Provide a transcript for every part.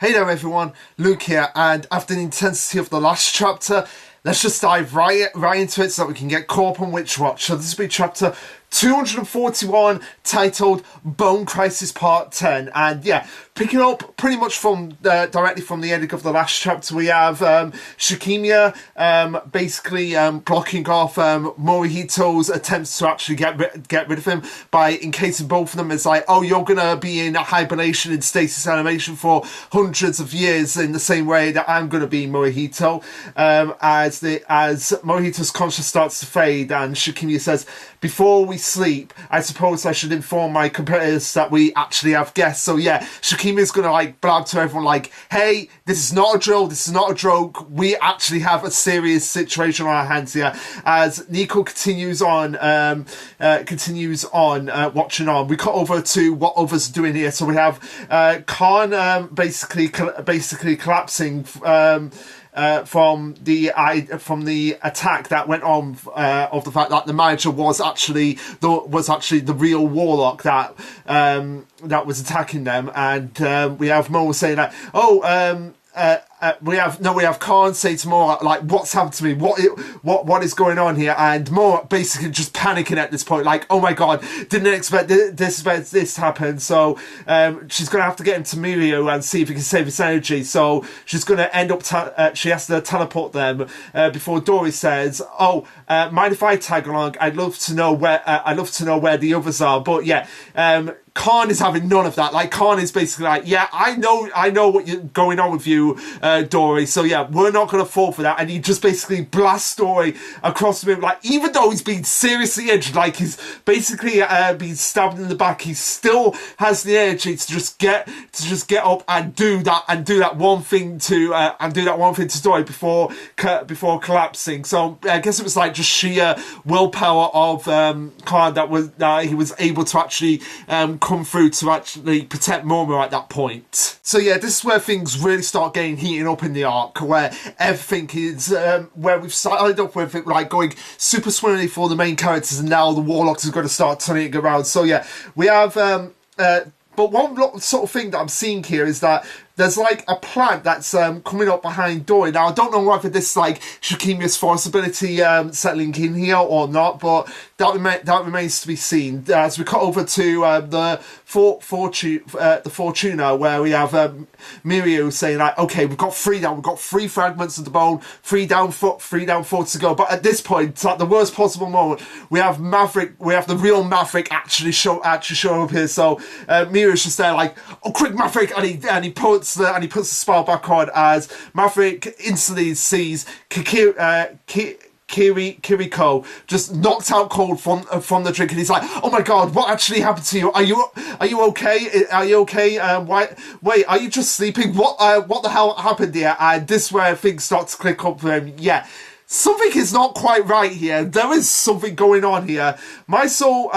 Hey there everyone, Luke here, and after the intensity of the last chapter, let's just dive right into it so that we can get caught up on Witch Watch. So this will be chapter 241, titled Bone Crisis Part 10, and yeah, picking up pretty much from directly from the ending of the last chapter, we have Shikimia basically blocking off Morihito's attempts to actually get rid of him by encasing both of them. It's like, oh, you're gonna be in a hibernation in stasis animation for hundreds of years in the same way that I'm gonna be Morihito. As Morihito's conscience starts to fade, and Shikimia says, before we sleep, I suppose I should inform my competitors that we actually have guests. So yeah, Shikimi's gonna like blab to everyone like, hey, this is not a drill, this is not a joke, we actually have a serious situation on our hands here. As Nico continues on watching on, we cut over to what others are doing here. So we have Khan basically collapsing from the attack that went on of the fact that the manager was actually the real warlock that was attacking them, and we have Mo saying that, we have Khan say to Mo, like, what's happened to me? What is going on here? And Mo basically just panicking at this point, like, oh my god, didn't expect this to happen. So she's gonna have to get him to Mirio and see if he can save his energy. So she's gonna end up she has to teleport them before Dory says, oh, mind if I tag along? I'd love to know where the others are. But yeah, Khan is having none of that. Like, Khan is basically like, yeah, I know what you're going on with you, Dory. So yeah, we're not going to fall for that. And he just basically blasts Dory across the room. Like, even though he's been seriously injured, like he's basically been stabbed in the back, he still has the energy to just get up and do that one thing to Dory before collapsing. So I guess it was like just sheer willpower of Khan that he was able to actually come through to actually protect Momo at that point. So yeah, this is where things really start getting heating up in the arc, where everything is where we've started up with it like going super swimmingly for the main characters, and now the warlocks are going to start turning it around. So yeah, we have but one sort of thing that I'm seeing here is that there's like a plant that's coming up behind Dory. Now, I don't know whether this is like Shikimia's force ability settling in here or not, but that remains to be seen. As we cut over to the Fortuna, where we have Mirio saying like, okay, we've got three fragments of the bone, three down four to go. But at this point, it's like the worst possible moment. We have the real Maverick actually show up here. So Mirio's just there like, oh, quick Maverick, and he puts the spell back on, as Maverick instantly sees Kiriko just knocked out cold from the drink, and he's like, oh my god, what actually happened to you? Are you okay? Are you okay? Wait, are you just sleeping? What the hell happened here? And this is where things start to click up for him. Yeah, something is not quite right here. There is something going on here. My soul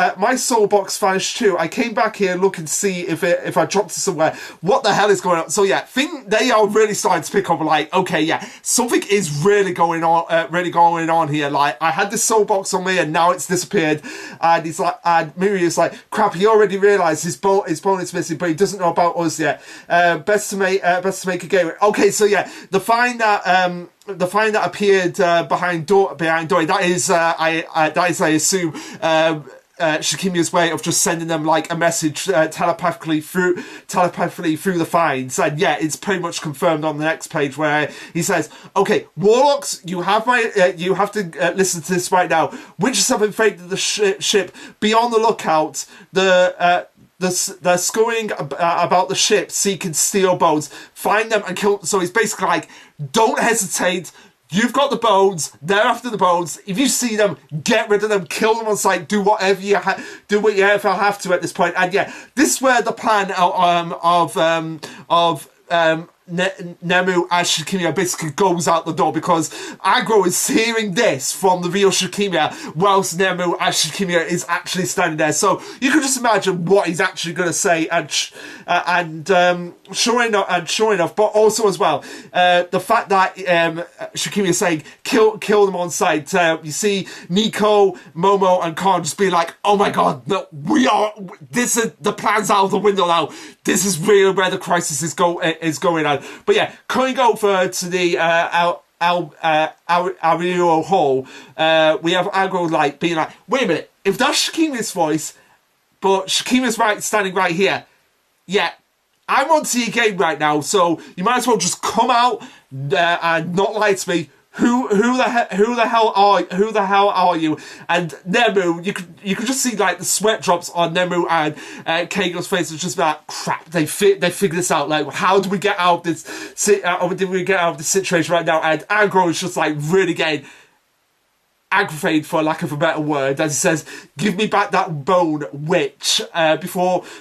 box vanished too. I came back here looking to see if I dropped it somewhere. What the hell is going on? So yeah, they are really starting to pick up. Like, okay, yeah, something is really going on here. Like, I had this soul box on me and now it's disappeared. And he's like, and Mirio's like, crap. He already realised his bone is missing, but he doesn't know about us yet. Best to make a game. Okay, so yeah, the find that appeared behind Dory, that is I assume Shikimia's way of just sending them like a message telepathically through the finds. And yeah, it's pretty much confirmed on the next page, where he says, okay, warlocks, you have to listen to this right now. Witches have invaded the ship. Be on the lookout. They're scurrying about the ship, seeking steel bones. Find them and kill them. So he's basically like, don't hesitate. You've got the bones. They're after the bones. If you see them, get rid of them. Kill them on sight. Do whatever you have to at this point. And yeah, this is where the plan of Nemu and Shikimiya basically goes out the door because Agro is hearing this from the real Shikimiya whilst Nemu and Shikimiya is actually standing there. So you can just imagine what he's actually going to say, and sure enough, but also as well, the fact that Shikimiya is saying kill them on sight. You see Nico, Momo, and Khan just being like, "Oh my god, no, this is the plan's out of the window now. This is really where the crisis is going on." But yeah, coming over to the Ario Hall, we have Agro like being like, "Wait a minute, if that's Shikimiya's voice, but Shikimiya's standing right here, yeah, I'm onto your game right now, so you might as well just come out and not lie to me. Who the hell are you?" And Nemu, you could just see like the sweat drops on Nemu and Keigo's face. It's just like, crap. They figured this out. Like, how do we get out of this? Did we get out of this situation right now? And Agro is just like really getting aggravated, for lack of a better word, as he says, "Give me back that bone, witch."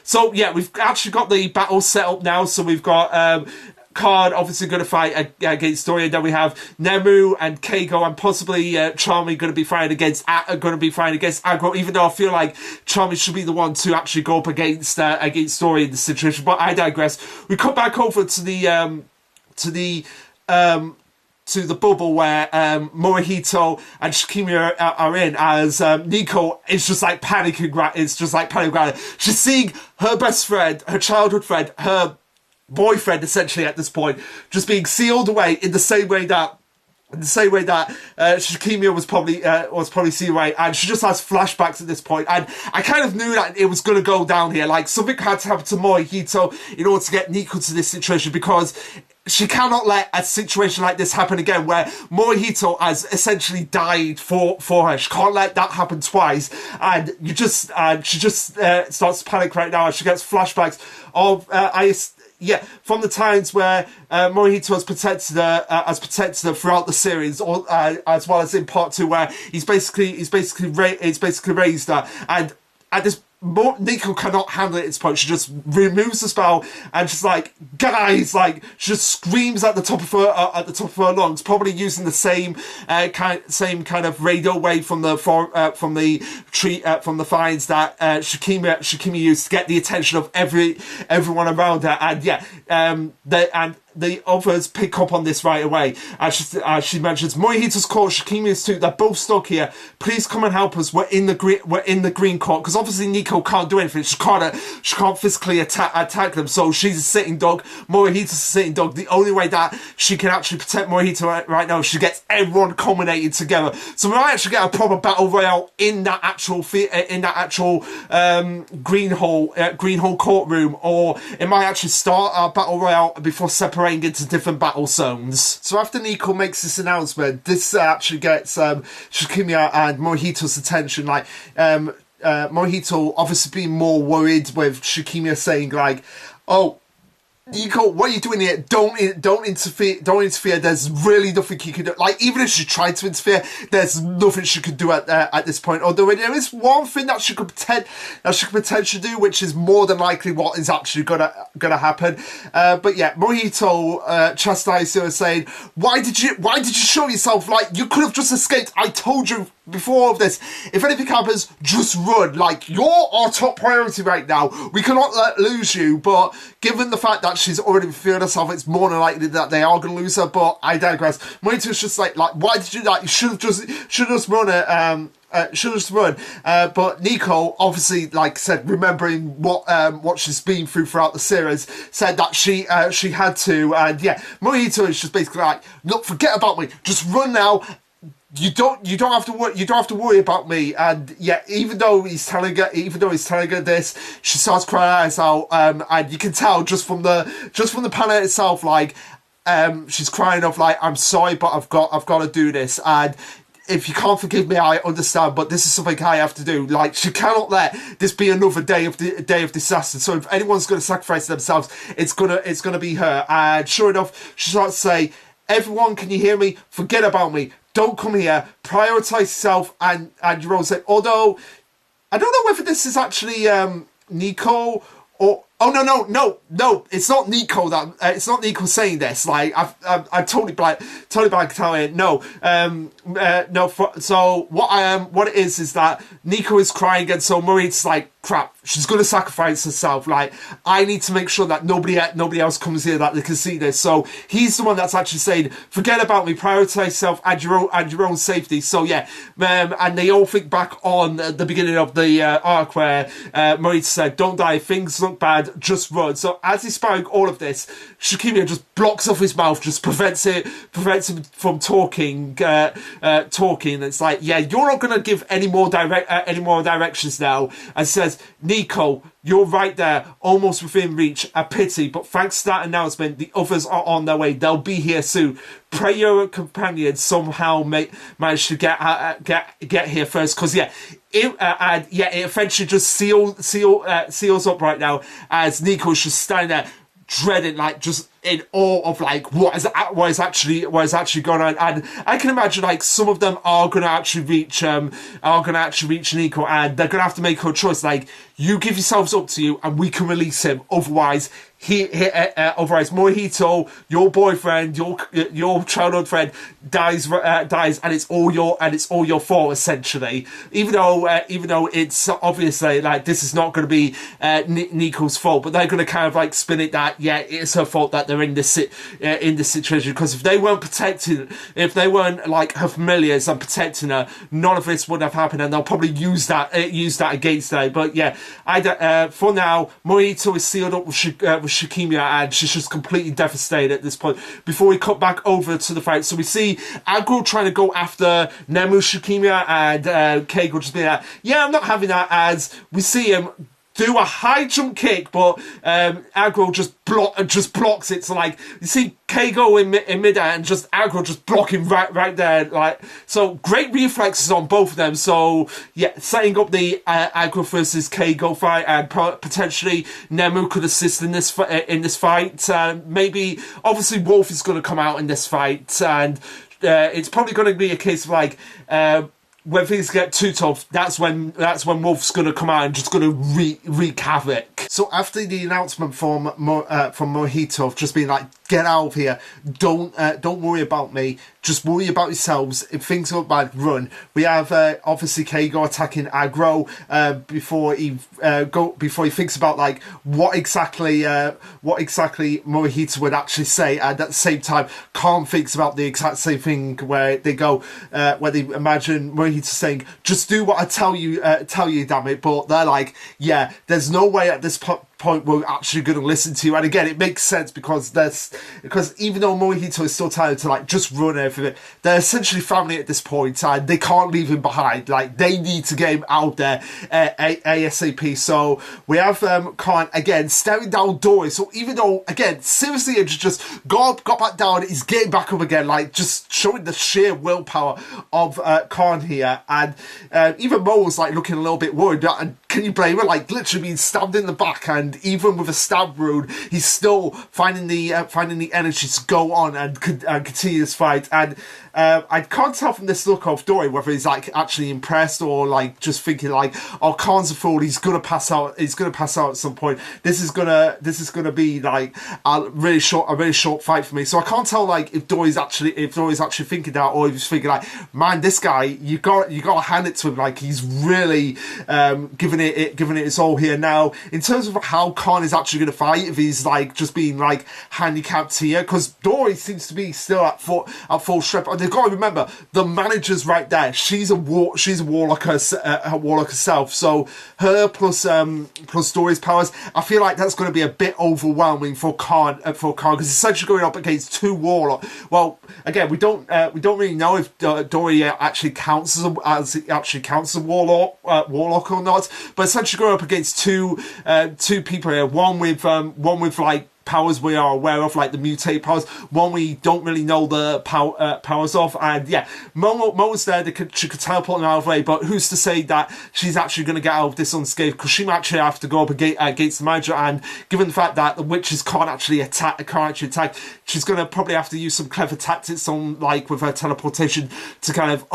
So yeah, we've actually got the battle set up now. So we've got Card obviously going to fight against Dory, and then we have Nemu and Keigo and possibly Charmy going to be fighting against Agro, even though I feel like Charmy should be the one to actually go up against Dory in this situation. But I digress. We come back over to the bubble where Morihito and Shikimiya are in, as Nico is just like panicking. She's seeing her best friend, her childhood friend, her boyfriend essentially at this point, just being sealed away in the same way that Shikimiya was probably sealed away, and she just has flashbacks at this point. And I kind of knew that it was going to go down here. Like, something had to happen to Morihito in order to get Nico to this situation, because she cannot let a situation like this happen again, where Morihito has essentially died for her. She can't let that happen twice. And she just starts to panic right now, and she gets flashbacks of from the times where Morihito has protected her throughout the series, or as well as in part 2, where he's basically raised her. And at this, Nico cannot handle it at this point. She just removes the spell, and she's like, "Guys!" Like, she just screams at the top of her lungs, probably using the same kind of radio wave from the vines that Shikimiya used to get the attention of everyone around her. And the others pick up on this right away. As she mentions, "Morihito's caught, Shikimiya's too. They're both stuck here. Please come and help us. We're in the green court." Because obviously Nico can't do anything. She can't physically attack them. So she's a sitting dog. Morihito's a sitting dog. The only way that she can actually protect Morihito right now is she gets everyone culminated together. So we might actually get a proper battle royale in that actual green hole courtroom, or it might actually start our battle royale before separating into different battle zones. So after Nico makes this announcement, this actually gets Shikimiya and Morihito's attention. Like, Morihito obviously being more worried with Shikimiya saying like, "Oh, Nico, what are you doing here? Don't interfere. There's really nothing you can do." Like, even if she tried to interfere, there's nothing she could do at this point. Although there is one thing that she could potentially do, which is more than likely what is actually gonna happen. But yeah, Morihito chastised her, saying, "Why did you show yourself? Like, you could have just escaped. I told you before all of this. If anything happens, just run. Like, you're our top priority right now. We cannot lose you." But given the fact that she's already feared herself, it's more than likely that they are going to lose her. But I digress. Morito's just like, "Why did you do that? You should have just run it." But Nico, obviously, like I said, remembering what she's been throughout the series, said that she had to. And yeah, Morito is just basically like, "Look, forget about me. Just run now. You don't have to worry about me." And yeah, even though he's telling her this, she starts crying her eyes out, and you can tell just from the panel itself, like, she's crying of like, "I'm sorry, but I've got to do this, and if you can't forgive me, I understand, but this is something I have to do." Like, she cannot let this be another day of disaster. So if anyone's going to sacrifice themselves, it's gonna be her. And sure enough, she starts to say, "Everyone, can you hear me? Forget about me. Don't come here. Prioritize yourself and your own sake." Although I don't know whether this is actually Nico or Oh no! It's not Nico that it's not Nico saying this. Like I'm totally blank telling it. No, no. So what it is that Nico is crying, and so Maureen's like, crap. She's gonna sacrifice herself. Like I need to make sure that nobody else comes here that they can see this. So he's the one that's actually saying, forget about me, prioritize yourself and your own safety. So yeah, and they all think back on the beginning of the arc where Maurice said, don't die, things look bad, just run. So as he's spouting all of this, Shikimia just blocks off his mouth, just prevents him from talking. It's like, yeah, you're not gonna give any more directions now. And says, Nico, you're right there, almost within reach. A pity, but thanks to that announcement, the others are on their way. They'll be here soon. Pray your companion somehow manage to get here first, because it eventually just seals up right now as Nico's just standing there, dreading, like just in awe of like what is actually going on. And I can imagine like some of them are gonna actually reach Nico, and they're gonna have to make a choice. Like, you give yourselves up to you, and we can release him. Otherwise, otherwise Mojito, your boyfriend, your childhood friend, dies, and it's all your fault essentially. Even though it's obviously like this is not going to be Nico's fault, but they're going to kind of like spin it that it's her fault that they're in this situation, because if they weren't like her familiars and protecting her, none of this would have happened, and they'll probably use that against her. But yeah, for now, Mojito is sealed up with Shikimia, and she's just completely devastated at this point. Before we cut back over to the fight, so we see Agro trying to go after Nemu, Shikimia, and Keigo just being like, yeah, I'm not having that, as we see him do a high jump kick, but Agro just blocks it. So like you see Keigo in midair and just Agro just blocking right there. Like, so great reflexes on both of them. So yeah, setting up the Agro versus Keigo fight, and potentially Nemu could assist in this fight. Maybe obviously Wolf is going to come out in this fight, and it's probably going to be a case of like, when things get too tough, that's when Wolf's going to come out and just going to wreak havoc. So after the announcement from Mojito of just being like, get out of here, don't worry about me, just worry about yourselves, if things go bad, run. We have obviously Keigo attacking Agro before he thinks about like what exactly Mojito would actually say, and at the same time Khan thinks about the exact same thing where they imagine Mojito saying, just do what I tell you, damn it. But they're like, yeah, there's no way at this point we're actually going to listen to you. And again, it makes sense because even though Mojito is still telling to like just run everything, they're essentially family at this point, and they can't leave him behind. Like, they need to get him out there ASAP. So we have Khan again staring down Dory. So even though again seriously it just got back down, he's getting back up again, like just showing the sheer willpower of Khan here. And even Mo was like looking a little bit worried, and can you blame her? Like, literally being stabbed in the back, and even with a stab wound, he's still finding the energy to go on and continue this fight. And I can't tell from this look of Dory whether he's like actually impressed or like just thinking like, oh, Khan's a fool, he's gonna pass out at some point. This is gonna be like a really short fight for me. So I can't tell like if Dory's actually thinking that, or if he's thinking like, man, this guy, you gotta hand it to him, like he's really giving it his all here. Now, in terms of how Khan is actually going to fight, if he's like just being like handicapped here, because Dory seems to be still at full strength. And they've got to remember, the manager's right there. She's a warlock herself. So her plus Dory's powers, I feel like that's going to be a bit overwhelming for Khan because it's essentially going up against two warlock. Well, again, we don't really know if Dory actually counts as a warlock or not. But essentially going up against two people here, one with like powers we are aware of, like the mutate powers. One we don't really know the powers of, and yeah, Momo's there. She could teleport out of the way, but who's to say that she's actually going to get out of this unscathed? Because she might actually have to go up against the manager, and given the fact that the witches can't actually attack, she's going to probably have to use some clever tactics on, like with her teleportation, to kind of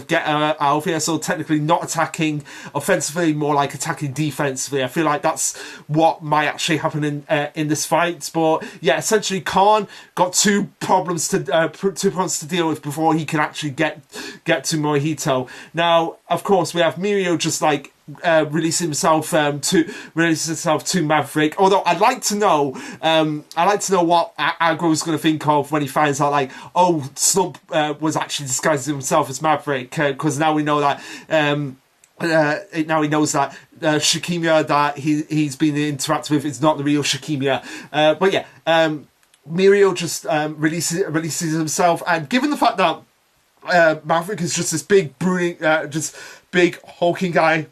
get her out of here. So technically not attacking offensively, more like attacking defensively. I feel like that's what might actually happen in this fight. But yeah, essentially Khan got two problems to deal with before he can actually get to Morihito. Now, of course, we have Mirio just like releasing himself to Maverick. Although I'd like to know what Agro's going to think of when he finds out, like, oh, Slump was actually disguising himself as Maverick, because now we know that. Now he knows that Shikimia that he's been interacting with is not the real Shikimia. But yeah, Mirio just releases himself, and given the fact that Maverick is just this big brooding, just big hulking guy,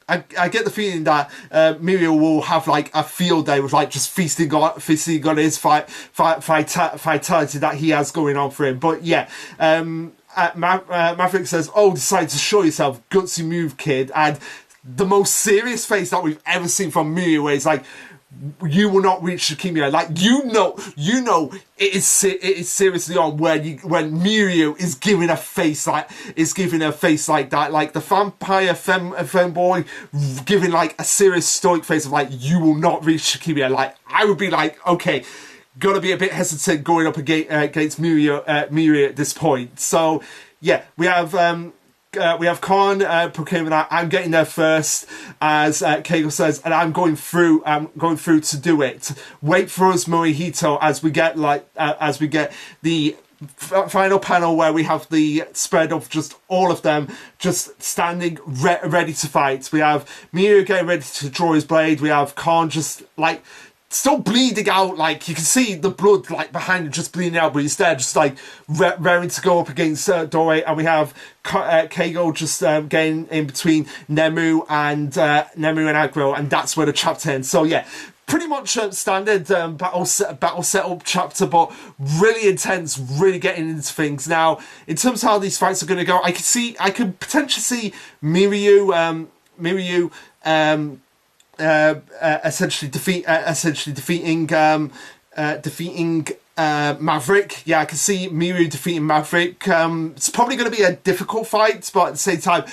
I get the feeling that Mirio will have like a field day with like just feasting on his vitality that he has going on for him. But yeah, Maverick says, "Oh, decide to show yourself, gutsy move, kid." And the most serious face that we've ever seen from Mirio, where he's like, "You will not reach Shikimia." Like, you know, it is seriously on when Mirio is giving a face like that, like the vampire femboy giving like a serious stoic face of like, "You will not reach Shikimia." Like, I would be like, okay, gotta be a bit hesitant going up against Mirio at this point. So yeah, we have Khan proclaiming that I'm getting there first, as Keigo says, and I'm going through to do it. Wait for us, Morihito, as we get the final panel where we have the spread of just all of them just standing ready to fight. We have Mirio getting ready to draw his blade. We have Khan just like still bleeding out, like you can see the blood like behind him just bleeding out, but he's there just like raring to go up against Dore. And we have Keigo just getting in between Nemu and Agro, and that's where the chapter ends. So yeah, pretty much standard battle setup chapter, but really intense, really getting into things. Now, in terms of how these fights are going to go, I could potentially see Mirio essentially defeating Maverick. Yeah, I can see Mirio defeating Maverick. It's probably going to be a difficult fight, but at the same time,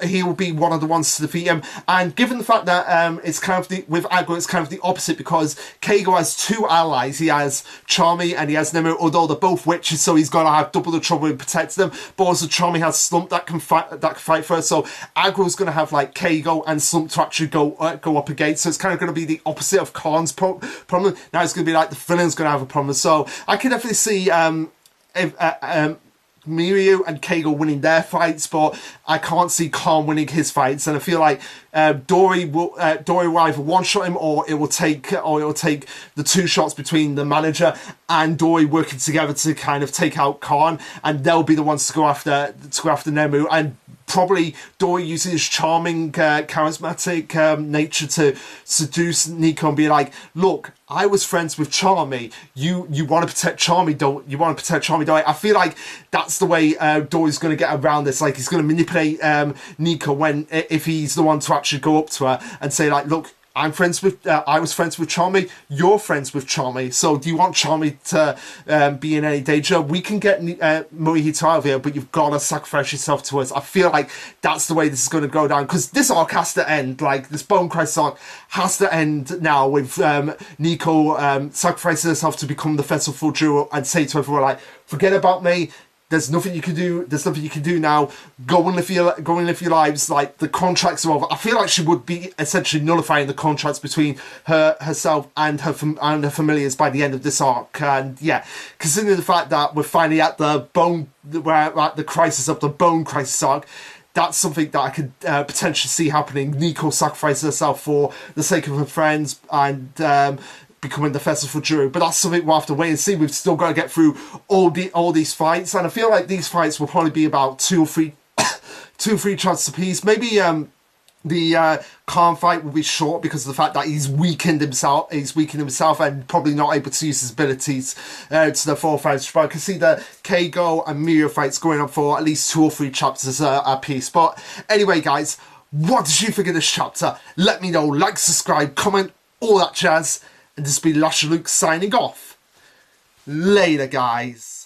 he will be one of the ones to defeat him. And given the fact that it's kind of with Agro, it's kind of the opposite, because Keigo has two allies. He has Charmy and he has Nemu, although they're both witches, so he's gonna have double the trouble in protecting them. But also Charmy has Slump that can fight first. So Agro's gonna have like Keigo and Slump to actually go up against. So it's kind of gonna be the opposite of Khan's problem. Now it's gonna be like the villain's gonna have a problem. So I can definitely see Mirio and Keigo winning their fights, but I can't see Khan winning his fights. And I feel like Dory will either one-shot him, or it will take the two shots between the manager and Dory working together to kind of take out Khan, and they'll be the ones to go after Nemu. And probably Dory using his charming, charismatic nature to seduce Nico and be like, "Look, I was friends with Charmy. You want to protect Charmy, don't you? Want to protect Charmy, don't you?" I feel like that's the way Dory's going to get around this. Like, he's going to manipulate Nico if he's the one to actually go up to her and say like, "Look, I was friends with Charmy. You're friends with Charmy. So do you want Charmy to be in any danger? We can get Morihito out of here, but you've got to sacrifice yourself to us." I feel like that's the way this is going to go down, because this arc has to end. Like, this Bone Crisis arc has to end now with Nico sacrificing herself to become the Festival Full and say to everyone like, "Forget about me. There's nothing you can do. There's nothing you can do now. Go and live your lives. Like, the contracts are over." I feel like she would be essentially nullifying the contracts between herself and her familiars by the end of this arc. And yeah, considering the fact that we're finally at the crisis of the Bone Crisis arc, that's something that I could potentially see happening. Nico sacrifices herself for the sake of her friends and becoming the Festival Juru. But that's something we'll have to wait and see. We've still got to get through all these fights, and I feel like these fights will probably be about two or three chances apiece. Maybe the Khan fight will be short because of the fact that he's weakened himself. He's weakened himself and probably not able to use his abilities to the full fledged. But I can see the Keigo and Mirio fights going on for at least 2 or 3 chapters a piece. But anyway, guys, what did you think of this chapter? Let me know. Like, subscribe, comment, all that jazz. And this has been Lasherluke signing off. Later, guys.